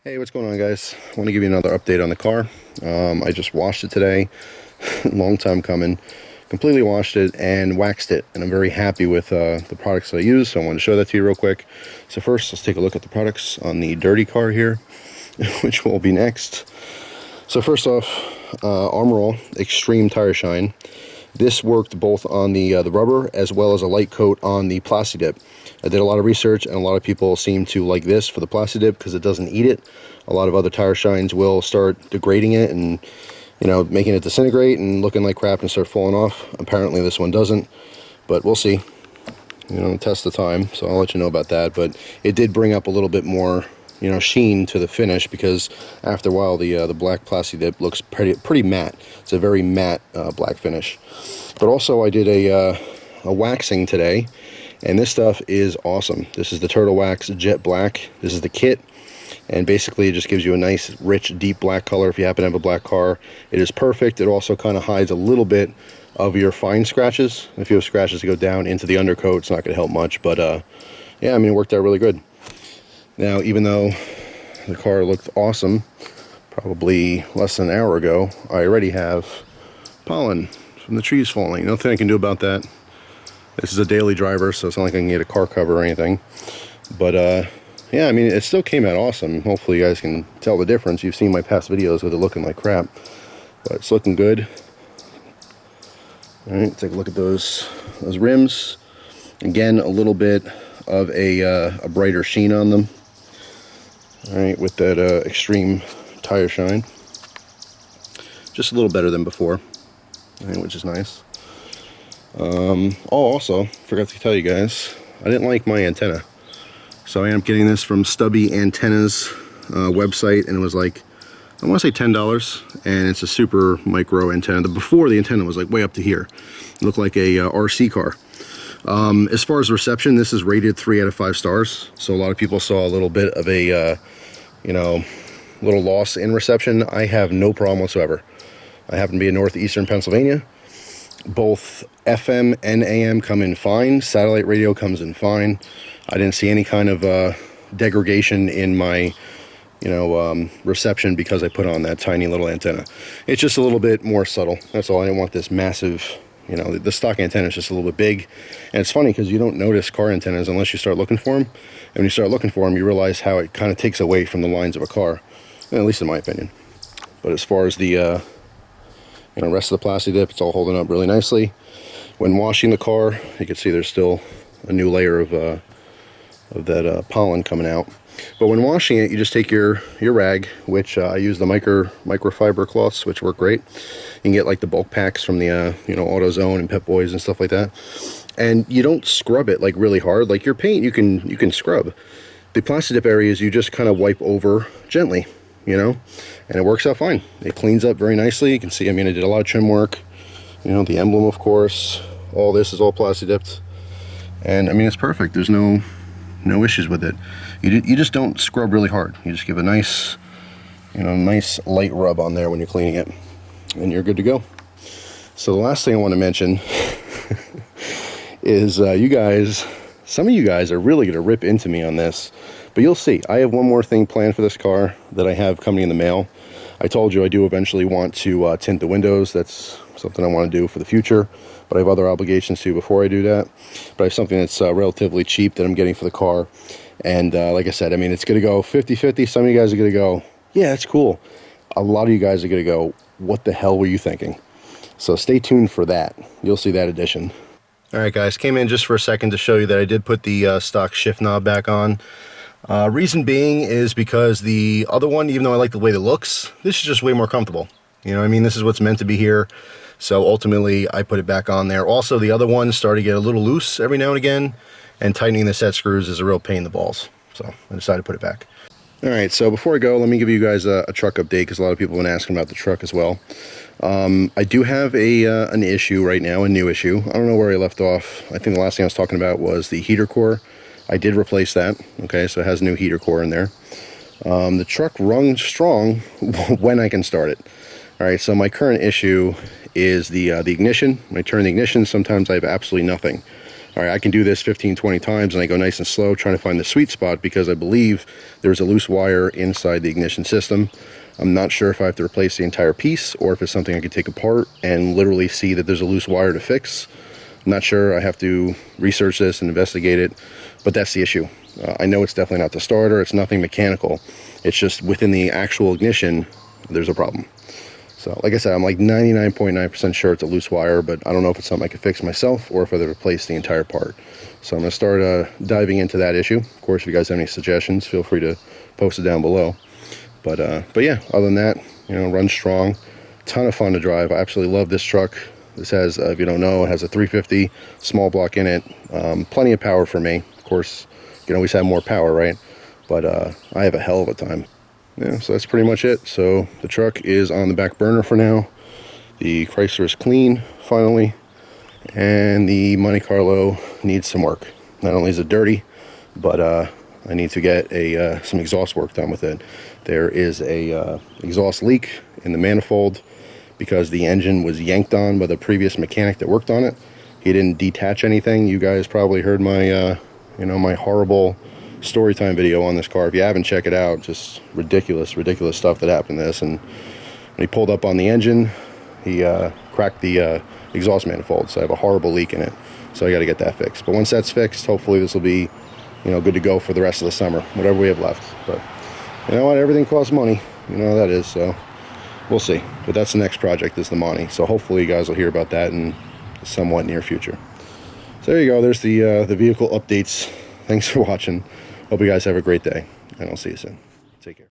Hey, what's going on, guys? I want to give you another update on the car. I just washed it today. Long time coming. Completely washed it and waxed it, and I'm very happy with the products that I use, so I want to show that to you real quick. So first, let's take a look at the products on the dirty car here, which will be next. So first off, Merle Xtreme Tire Shine. This worked both on the rubber as well as a light coat on the PlastiDip. I did a lot of research, and a lot of people seem to like this for the PlastiDip because it doesn't eat it. A lot of other tire shines will start degrading it and, you know, making it disintegrate and looking like crap and start falling off. Apparently this one doesn't, but we'll see. You know, test the time, so I'll let you know about that. But it did bring up a little bit more, you know, sheen to the finish, because after a while the black PlastiDip looks pretty matte. It's a very matte black finish. But also I did a waxing today, and this stuff is awesome. This is the Turtle Wax Jet Black. This is the kit, and basically it just gives you a nice rich deep black color if you happen to have a black car. It is perfect. It also kind of hides a little bit of your fine scratches. If you have scratches that go down into the undercoat, it's not going to help much, but yeah, I mean, it worked out really good. Now, even though the car looked awesome probably less than an hour ago, I already have pollen from the trees falling. Nothing I can do about that. This is a daily driver, so it's not like I can get a car cover or anything. But yeah, I mean, it still came out awesome. Hopefully you guys can tell the difference. You've seen my past videos with it looking like crap, but it's looking good. All right, take a look at those rims. Again, a little bit of a brighter sheen on them. All right, with that Xtreme tire shine, just a little better than before, which is nice. Oh, also forgot to tell you guys, I didn't like my antenna, so I ended up getting this from Stubby Antennas website, and it was like, I want to say $10, and it's a super micro antenna. Before, the antenna was like way up to here. It looked like a RC car. As far as reception, this is rated 3 out of 5 stars. So a lot of people saw a little bit of a, you know, little loss in reception. I have no problem whatsoever. I happen to be in northeastern Pennsylvania. Both FM and AM come in fine. Satellite radio comes in fine. I didn't see any kind of degradation in my, you know, reception because I put on that tiny little antenna. It's just a little bit more subtle. That's all. I didn't want this massive, you know, the stock antenna is just a little bit big. And it's funny because you don't notice car antennas unless you start looking for them. And when you start looking for them, you realize how it kind of takes away from the lines of a car, at least in my opinion. But as far as the you know, rest of the PlastiDip, it's all holding up really nicely. When washing the car, you can see there's still a new layer of that pollen coming out. But when washing it, you just take your rag, which I use the microfiber cloths, which work great. You can get like the bulk packs from the you know, AutoZone and Pep Boys and stuff like that. And you don't scrub it like really hard. Like your paint, you can scrub. The PlastiDip areas, you just kind of wipe over gently, you know, and it works out fine. It cleans up very nicely. You can see, I mean, I did a lot of trim work. You know, the emblem, of course. All this is all PlastiDipped, and I mean, it's perfect. There's no issues with it. You just don't scrub really hard. You just give a nice, you know, nice light rub on there when you're cleaning it, and you're good to go. So the last thing I want to mention is you guys, some of you guys are really going to rip into me on this, but you'll see. I have one more thing planned for this car that I have coming in the mail. I told you I do eventually want to tint the windows. That's something I want to do for the future, but I have other obligations too before I do that. But I have something that's relatively cheap that I'm getting for the car. And like I said, I mean, it's going to go 50-50. Some of you guys are going to go, yeah, that's cool. A lot of you guys are going to go, what the hell were you thinking? So stay tuned for that. You'll see that addition. All right, guys, came in just for a second to show you that I did put the stock shift knob back on. Reason being is because the other one, even though I like the way it looks, this is just way more comfortable. You know what I mean? This is what's meant to be here. So ultimately, I put it back on there. Also, the other one started to get a little loose every now and again, and tightening the set screws is a real pain in the balls. So I decided to put it back. All right, so before I go, let me give you guys a truck update, because a lot of people have been asking about the truck as well. I do have an issue right now, a new issue. I don't know where I left off. I think the last thing I was talking about was the heater core. I did replace that. Okay, so it has a new heater core in there. The truck runs strong when I can start it. All right, so my current issue is the ignition. When I turn the ignition, sometimes I have absolutely nothing. All right, I can do this 15, 20 times, and I go nice and slow trying to find the sweet spot because I believe there's a loose wire inside the ignition system. I'm not sure if I have to replace the entire piece or if it's something I could take apart and literally see that there's a loose wire to fix. I'm not sure. I have to research this and investigate it, but that's the issue. I know it's definitely not the starter. It's nothing mechanical. It's just within the actual ignition, there's a problem. So like I said, I'm like 99.9% sure it's a loose wire, but I don't know if it's something I could fix myself or if I have to replace the entire part. So I'm going to start diving into that issue. Of course, if you guys have any suggestions, feel free to post it down below. But yeah, other than that, you know, runs strong. Ton of fun to drive. I absolutely love this truck. This has, if you don't know, it has a 350 small block in it. Plenty of power for me. Of course, you can always have more power, right? But I have a hell of a time. Yeah, so that's pretty much it. So the truck is on the back burner for now. The Chrysler is clean, finally. And the Monte Carlo needs some work. Not only is it dirty, but I need to get some exhaust work done with it. There is a exhaust leak in the manifold because the engine was yanked on by the previous mechanic that worked on it. He didn't detach anything. You guys probably heard my, my horrible story time video on this car. If you haven't, check it out. Just ridiculous stuff that happened to this. And when he pulled up on the engine, he cracked the exhaust manifold. So I have a horrible leak in it. So I got to get that fixed. But once that's fixed, hopefully this will be, good to go for the rest of the summer, whatever we have left. But you know what? Everything costs money. You know how that is. So we'll see. But that's the next project, is the Monte. So hopefully you guys will hear about that in the somewhat near future. So there you go. There's the vehicle updates. Thanks for watching. Hope you guys have a great day, and I'll see you soon. Take care.